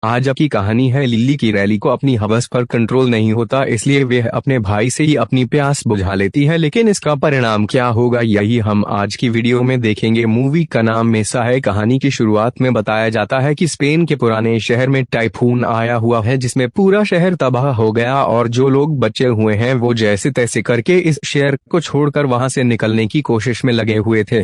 आज की कहानी है लिली की। रैली को अपनी हवस पर कंट्रोल नहीं होता, इसलिए वह अपने भाई से ही अपनी प्यास बुझा लेती है, लेकिन इसका परिणाम क्या होगा यही हम आज की वीडियो में देखेंगे। मूवी का नाम मेसा है। कहानी की शुरुआत में बताया जाता है कि स्पेन के पुराने शहर में टाइफून आया हुआ है जिसमें पूरा शहर तबाह हो गया और जो लोग बचे हुए हैं वो जैसे तैसे करके इस शहर को छोड़कर वहां से निकलने की कोशिश में लगे हुए थे।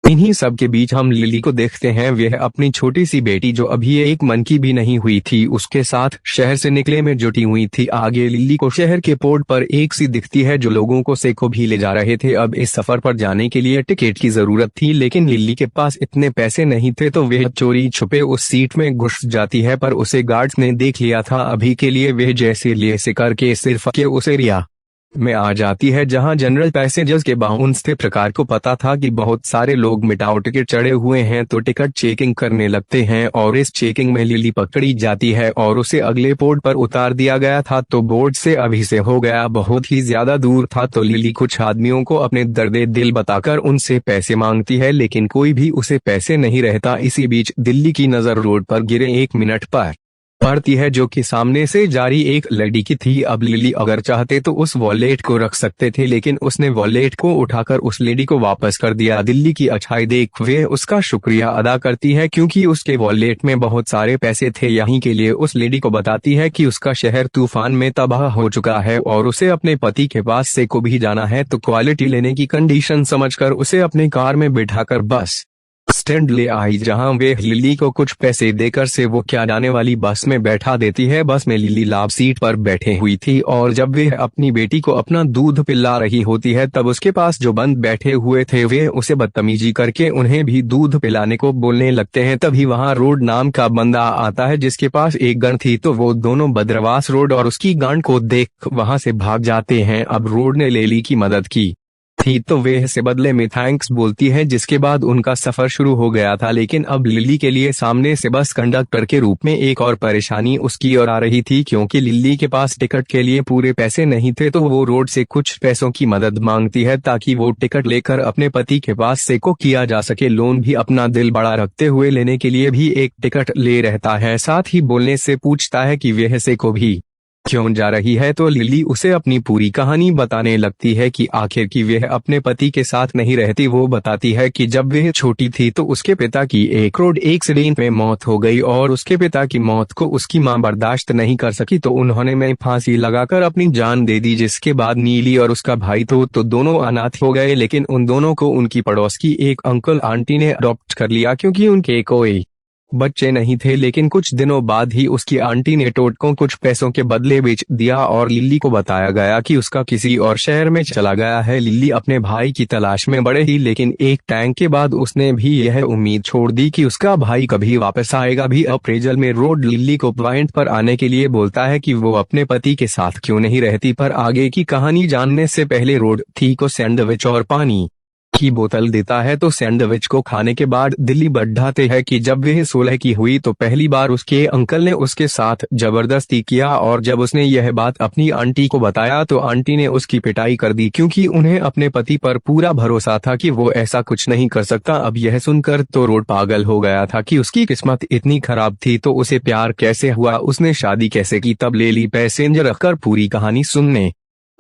इन्हीं सब के बीच हम लिली को देखते हैं। वह अपनी छोटी सी बेटी जो अभी एक मन की भी नहीं हुई थी उसके साथ शहर से निकले में जुटी हुई थी। आगे लिली को शहर के पोर्ट पर एक सी दिखती है जो लोगों को सेको भी ले जा रहे थे। अब इस सफर पर जाने के लिए टिकट की जरूरत थी, लेकिन लिली के पास इतने पैसे नहीं थे तो वह चोरी छुपे उस सीट में घुस जाती है, पर उसे गार्ड्स ने देख लिया था। अभी के लिए वह जैसे लिए से करके सिर्फ के उस एरिया में आ जाती है जहां जनरल पैसेंजर्स के बाउंस थे। प्रकार को पता था कि बहुत सारे लोग मिटाओ टिकट चढ़े हुए हैं तो टिकट चेकिंग करने लगते हैं और इस चेकिंग में लिली पकड़ी जाती है और उसे अगले पोर्ट पर उतार दिया गया था। तो बोर्ड से अभी से हो गया बहुत ही ज्यादा दूर था, तो लिली कुछ आदमियों को अपने दर्द दिल बताकर उनसे पैसे मांगती है, लेकिन कोई भी उसे पैसे नहीं रहता। इसी बीच दिल्ली की नजर रोड पर गिरे एक मिनट पर पड़ती है जो कि सामने से जारी एक लड़की की थी। अब लिली अगर चाहते तो उस वॉलेट को रख सकते थे, लेकिन उसने वॉलेट को उठाकर उस लेडी को वापस कर दिया। दिल्ली की अच्छाई देख वे उसका शुक्रिया अदा करती है क्योंकि उसके वॉलेट में बहुत सारे पैसे थे। यहीं के लिए उस लेडी को बताती है कि उसका शहर तूफान में तबाह हो चुका है और उसे अपने पति के पास से को भी जाना है, तो क्वालिटी लेने की कंडीशन समझकर उसे अपने कार में बिठाकर बस स्टैंड ले आई, जहां वे लिली को कुछ पैसे देकर से वो क्या जाने वाली बस में बैठा देती है। बस में लिली लाभ सीट पर बैठे हुई थी और जब वे अपनी बेटी को अपना दूध पिला रही होती है तब उसके पास जो बंद बैठे हुए थे वे उसे बदतमीजी करके उन्हें भी दूध पिलाने को बोलने लगते हैं। तभी वहां रोड नाम का बंदा आता है जिसके पास एक गन थी, तो वो दोनों बद्रवास रोड और उसकी गन को देख वहां से भाग जाते हैं। अब रोड ने लिली की मदद की थी तो वे से बदले में थैंक्स बोलती है, जिसके बाद उनका सफर शुरू हो गया था। लेकिन अब लिली के लिए सामने से बस कंडक्टर के रूप में एक और परेशानी उसकी ओर आ रही थी, क्योंकि लिली के पास टिकट के लिए पूरे पैसे नहीं थे। तो वो रोड से कुछ पैसों की मदद मांगती है ताकि वो टिकट लेकर अपने पति के पास से को किया जा सके। लोन भी अपना दिल बड़ा रखते हुए लेने के लिए भी एक टिकट ले रहता है, साथ ही बोलने से पूछता है कि वह से को भी क्यों जा रही है। तो लिली उसे अपनी पूरी कहानी बताने लगती है कि आखिर की वह अपने पति के साथ नहीं रहती। वो बताती है कि जब वह छोटी थी तो उसके पिता की एक रोड एक्सीडेंट में मौत हो गई और उसके पिता की मौत को उसकी मां बर्दाश्त नहीं कर सकी, तो उन्होंने में फांसी लगाकर अपनी जान दे दी। जिसके बाद नीली और उसका भाई तो दोनों अनाथ हो गए, लेकिन उन दोनों को उनकी पड़ोस की एक अंकल आंटी ने अडॉप्ट कर लिया क्योंकि उनके कोई बच्चे नहीं थे। लेकिन कुछ दिनों बाद ही उसकी आंटी ने टोट को कुछ पैसों के बदले बेच दिया और लिली को बताया गया कि उसका किसी और शहर में चला गया है। लिली अपने भाई की तलाश में बढ़े ही, लेकिन एक टाइम के बाद उसने भी यह उम्मीद छोड़ दी कि उसका भाई कभी वापस आएगा भी। अप्रेजल में रोड लिली को पॉइंट पर आने के लिए बोलता है कि वो अपने पति के साथ क्यों नहीं रहती, पर आगे की कहानी जानने से पहले रोड थी को सैंडविच और पानी की बोतल देता है। तो सैंडविच को खाने के बाद दिल्ली बढ़ाते है कि जब वह 16 की हुई तो पहली बार उसके अंकल ने उसके साथ जबरदस्ती किया और जब उसने यह बात अपनी आंटी को बताया तो आंटी ने उसकी पिटाई कर दी, क्योंकि उन्हें अपने पति पर पूरा भरोसा था कि वो ऐसा कुछ नहीं कर सकता। अब यह सुनकर तो रोड पागल हो गया था कि उसकी किस्मत इतनी खराब थी तो उसे प्यार कैसे हुआ, उसने शादी कैसे की। तब लिली पैसेंजर रखकर पूरी कहानी सुनने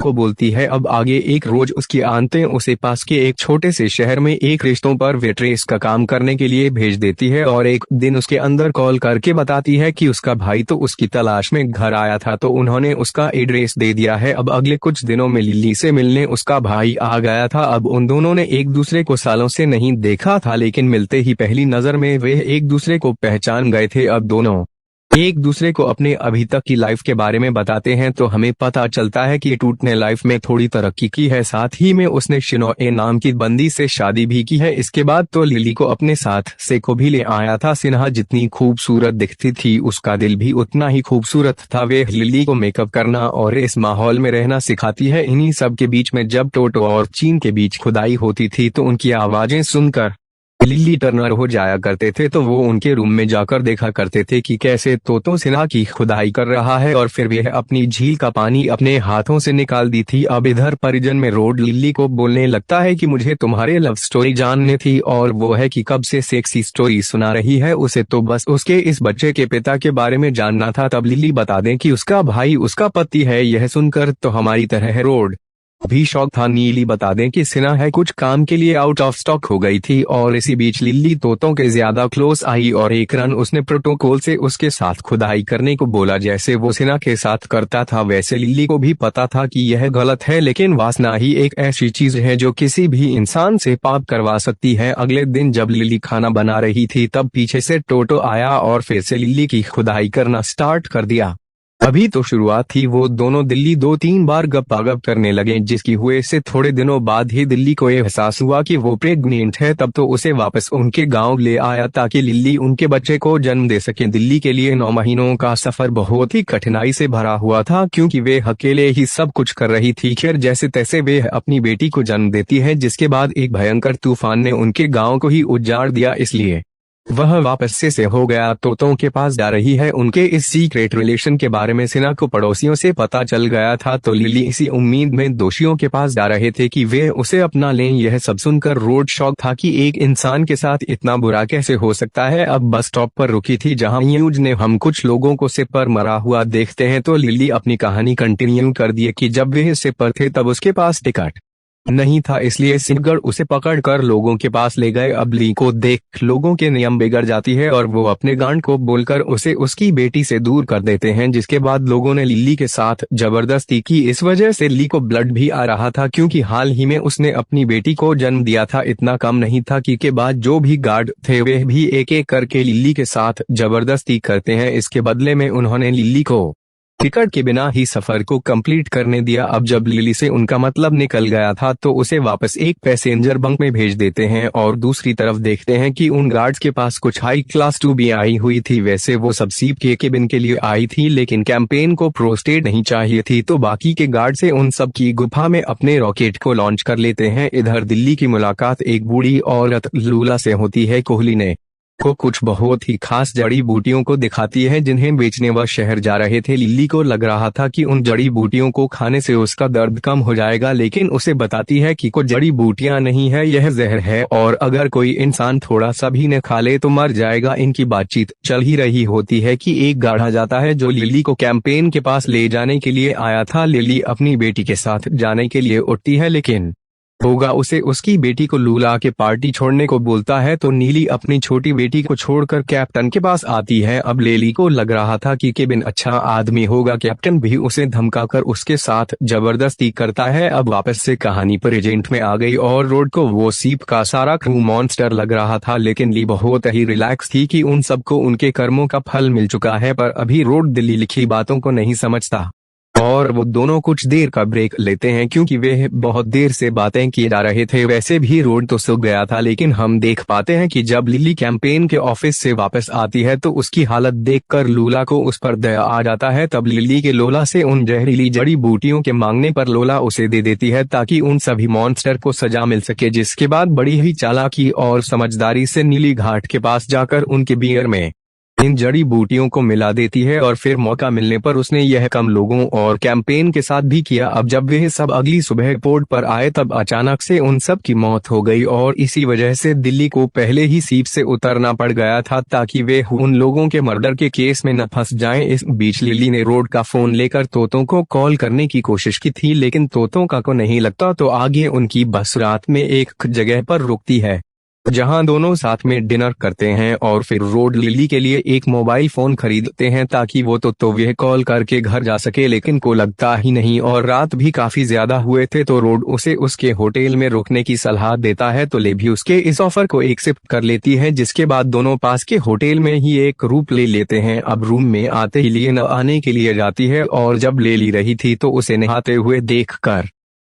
को बोलती है। अब आगे एक रोज उसकी आंटें उसे पास के एक छोटे से शहर में एक रिश्तों पर वेट्रेस का काम करने के लिए भेज देती है और एक दिन उसके अंदर कॉल करके बताती है कि उसका भाई तो उसकी तलाश में घर आया था, तो उन्होंने उसका एड्रेस दे दिया है। अब अगले कुछ दिनों में लिली से मिलने उसका भाई आ गया था। अब उन दोनों ने एक दूसरे को सालों से नहीं देखा था, लेकिन मिलते ही पहली नजर में वे एक दूसरे को पहचान गए थे। अब दोनों एक दूसरे को अपने अभी तक की लाइफ के बारे में बताते हैं तो हमें पता चलता है कि टूट ने लाइफ में थोड़ी तरक्की की है, साथ ही में उसने शिनोए नाम की बंदी से शादी भी की है। इसके बाद तो लिली को अपने साथ से को भी ले आया था। सिन्हा जितनी खूबसूरत दिखती थी उसका दिल भी उतना ही खूबसूरत था। वे लिली को मेकअप करना और इस माहौल में रहना सिखाती है। इन्हीं सब के बीच में जब टोटो और चीन के बीच खुदाई होती थी तो उनकी आवाजें सुनकर लिली टर्नर हो जाया करते थे तो वो उनके रूम में जाकर देखा करते थे कि कैसे तोतो सिन्हा की खुदाई कर रहा है और फिर वह अपनी झील का पानी अपने हाथों से निकाल दी थी। अब इधर परिजन में रोड लिली को बोलने लगता है कि मुझे तुम्हारे लव स्टोरी जाननी थी और वो है कि कब से सेक्सी स्टोरी सुना रही है, उसे तो बस उसके इस बच्चे के पिता के बारे में जानना था। तब लिली बता दें कि उसका भाई उसका पति है। यह सुनकर तो हमारी तरह है रोड भी शौक था। नीली बता दें कि सिन्हा है कुछ काम के लिए आउट ऑफ स्टॉक हो गई थी और इसी बीच लिली तोतों के ज्यादा क्लोज आई और एक रन उसने प्रोटोकॉल से उसके साथ खुदाई करने को बोला जैसे वो सिन्हा के साथ करता था। वैसे लिली को भी पता था कि यह गलत है, लेकिन वासना ही एक ऐसी चीज है जो किसी भी इंसान से पाप करवा सकती है। अगले दिन जब लिली खाना बना रही थी तब पीछे से टोटो आया और फिर से लिली की खुदाई करना स्टार्ट कर दिया। अभी तो शुरुआत थी, वो दोनों दिल्ली 2-3 बार गप्पागप करने लगे, जिसकी हुए से थोड़े दिनों बाद ही दिल्ली को एहसास हुआ कि वो प्रेग्नेंट है। तब तो उसे वापस उनके गांव ले आया ताकि लिल्ली उनके बच्चे को जन्म दे सके। दिल्ली के लिए 9 महीनों का सफर बहुत ही कठिनाई से भरा हुआ था क्योंकि वे अकेले ही सब कुछ कर रही थी। खैर जैसे तैसे वे अपनी बेटी को जन्म देती है, जिसके बाद एक भयंकर तूफान ने उनके गाँव को ही उजाड़ दिया, इसलिए वह वापस से हो गया तोतों के पास जा रही है। उनके इस सीक्रेट रिलेशन के बारे में सिन्हा को पड़ोसियों से पता चल गया था तो लिली इसी उम्मीद में दोषियों के पास जा रहे थे कि वे उसे अपना लें। यह सब सुनकर रोड शॉक था कि एक इंसान के साथ इतना बुरा कैसे हो सकता है। अब बस स्टॉप पर रुकी थी जहां न्यूज ने हम कुछ लोगों को सिर पर मरा हुआ देखते हैं तो लिली अपनी कहानी कंटिन्यू कर दी कि जब वे सिर पर थे तब उसके पास टिकट नहीं था, इसलिए सिंहगढ़ उसे पकड़कर लोगों के पास ले गए। अब ली को देख लोगों के नियम बिगड़ जाती है और वो अपने गांड को बोलकर उसे उसकी बेटी से दूर कर देते हैं, जिसके बाद लोगों ने लिली के साथ जबरदस्ती की। इस वजह से ली को ब्लड भी आ रहा था क्योंकि हाल ही में उसने अपनी बेटी को जन्म दिया था। इतना कम नहीं था कि के बाद जो भी गार्ड थे वे भी एक एक करके लिली के साथ जबरदस्ती करते हैं। इसके बदले में उन्होंने लिली को टिकट के बिना ही सफर को कंप्लीट करने दिया। अब जब लिली से उनका मतलब निकल गया था तो उसे वापस एक पैसेंजर बंक में भेज देते हैं और दूसरी तरफ देखते हैं कि उन गार्ड्स के पास कुछ हाई क्लास 2 भी आई हुई थी। वैसे वो सब सीप के केबिन के लिए आई थी, लेकिन कैंपेन को प्रोस्टेट नहीं चाहिए थी तो बाकी के गार्ड से उन सब की गुफा में अपने रॉकेट को लॉन्च कर लेते हैं। इधर दिल्ली की मुलाकात एक बूढ़ी औरत लूला से होती है। कोहली ने को कुछ बहुत ही खास जड़ी बूटियों को दिखाती है जिन्हें बेचने वह शहर जा रहे थे। लिली को लग रहा था कि उन जड़ी बूटियों को खाने से उसका दर्द कम हो जाएगा, लेकिन उसे बताती है कि कुछ जड़ी बूटियां नहीं है, यह जहर है और अगर कोई इंसान थोड़ा सा भी न खा ले तो मर जाएगा। इनकी बातचीत चल ही रही होती है कि एक गार्ड आ जाता है जो लिली को कैंपेन के पास ले जाने के लिए आया था। लिली अपनी बेटी के साथ जाने के लिए उठती है, लेकिन होगा उसे उसकी बेटी को लूला के पार्टी छोड़ने को बोलता है तो नीली अपनी छोटी बेटी को छोड़कर कैप्टन के पास आती है। अब लेली को लग रहा था कि केबिन अच्छा आदमी होगा, कैप्टन भी उसे धमकाकर उसके साथ जबरदस्ती करता है। अब वापस से कहानी प्रेजेंट में आ गई और रोड को वो सीप का सारा क्रू मॉन्स्टर लग रहा था, लेकिन ली बहुत ही रिलैक्स थी कि उन सबको उनके कर्मों का फल मिल चुका है। पर अभी रोड दिल्ली लिखी बातों को नहीं समझता और वो दोनों कुछ देर का ब्रेक लेते हैं क्योंकि वे बहुत देर से बातें किए जा रहे थे। वैसे भी रोड तो सो गया था, लेकिन हम देख पाते हैं कि जब लिली कैंपेन के ऑफिस से वापस आती है तो उसकी हालत देखकर लूला को उस पर दया आ जाता है। तब लिली के लोला से उन जहरीली जड़ी बूटियों के मांगने पर लोला उसे दे देती है ताकि उन सभी मॉन्स्टर को सजा मिल सके, जिसके बाद बड़ी ही चालाकी और समझदारी से नीली घाट के पास जाकर उनके बियर में इन जड़ी बूटियों को मिला देती है और फिर मौका मिलने पर उसने यह कम लोगों और कैंपेन के साथ भी किया। अब जब वे सब अगली सुबह पोर्ट पर आए तब अचानक से उन सब की मौत हो गई और इसी वजह से दिल्ली को पहले ही सीप से उतरना पड़ गया था ताकि वे उन लोगों के मर्डर के केस में न फंस जाएं। इस बीच लिली ने रोड का फोन लेकर तोतों को कॉल करने की कोशिश की थी, लेकिन तोतों का को नहीं लगता तो आगे उनकी बस रात में एक जगह पर रुकती है जहां दोनों साथ में डिनर करते हैं और फिर रोड लिली के लिए एक मोबाइल फोन खरीदते हैं ताकि वो तो वह कॉल करके घर जा सके, लेकिन को लगता ही नहीं और रात भी काफी ज्यादा हुए थे तो रोड उसे उसके होटल में रुकने की सलाह देता है तो ले भी उसके इस ऑफर को एक्सेप्ट कर लेती है, जिसके बाद दोनों पास के होटल में ही एक रूम ले लेते हैं। अब रूम में आते ही लिए न आने के लिए जाती है और जब ले ली रही थी तो उसे नहाते हुए देख कर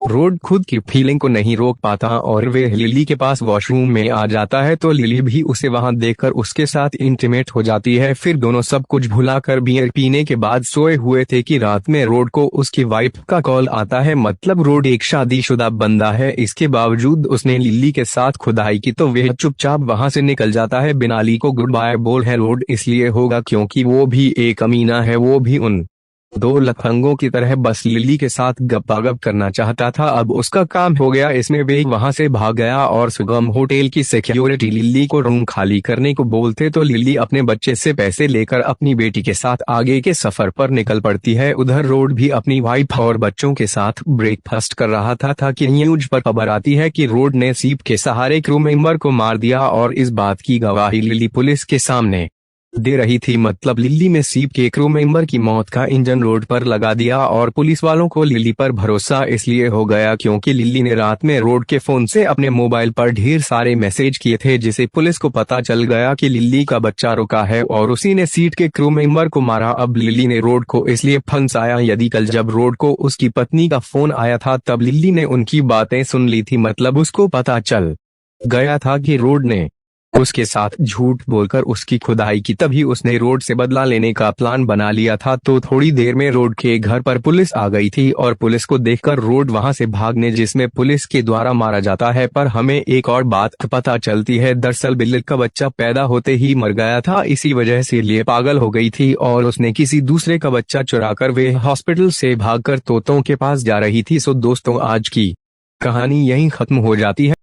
रोड खुद की फीलिंग को नहीं रोक पाता और वे लिली के पास वॉशरूम में आ जाता है तो लिली भी उसे वहां देखकर उसके साथ इंटीमेट हो जाती है। फिर दोनों सब कुछ भुलाकर बियर पीने के बाद सोए हुए थे कि रात में रोड को उसकी वाइफ का कॉल आता है। मतलब रोड एक शादीशुदा बंदा है, इसके बावजूद उसने लिली के साथ खुदाई की तो वह चुपचाप वहां से निकल जाता है बिना ली को गुड बाय बोल है। रोड इसलिए होगा क्योंकि वो भी एक अमीना है, वो भी उन दो लफंगों की तरह बस लिली के साथ गप्पागप करना चाहता था। अब उसका काम हो गया, इसमें वे वहां से भाग गया और सुगम होटल की सिक्योरिटी लिली को रूम खाली करने को बोलते तो लिली अपने बच्चे से पैसे लेकर अपनी बेटी के साथ आगे के सफर पर निकल पड़ती है। उधर रोड भी अपनी वाइफ और बच्चों के साथ ब्रेकफास्ट कर रहा था कि न्यूज पर खबर आती है कि रोड ने सीप के सहारे क्रू मेंबर को मार दिया और इस बात की गवाही लिली पुलिस के सामने दे रही थी। मतलब लिली में सीप के क्रू मेंबर की मौत का इंजन रोड पर लगा दिया और पुलिस वालों को लिली पर भरोसा इसलिए हो गया क्योंकि लिली ने रात में रोड के फोन से अपने मोबाइल पर ढेर सारे मैसेज किए थे जिसे पुलिस को पता चल गया कि लिली का बच्चा रुका है और उसी ने सीट के क्रू मेंबर को मारा। अब लिली ने रोड को इसलिए फंसाया, यदि कल जब रोड को उसकी पत्नी का फोन आया था तब लिली ने उनकी बातें सुन ली थी। मतलब उसको पता चल गया था कि रोड ने उसके साथ झूठ बोलकर उसकी खुदाई की, तभी उसने रोड से बदला लेने का प्लान बना लिया था। तो थोड़ी देर में रोड के घर पर पुलिस आ गई थी और पुलिस को देखकर रोड वहां से भागने जिसमें पुलिस के द्वारा मारा जाता है। पर हमें एक और बात पता चलती है, दरअसल बिल्ली का बच्चा पैदा होते ही मर गया था, इसी वजह से लिए पागल हो गई थी और उसने किसी दूसरे का बच्चा चुराकर वे हॉस्पिटल से भागकर तोतों के पास जा रही थी। सो दोस्तों, आज की कहानी यहीं खत्म हो जाती है।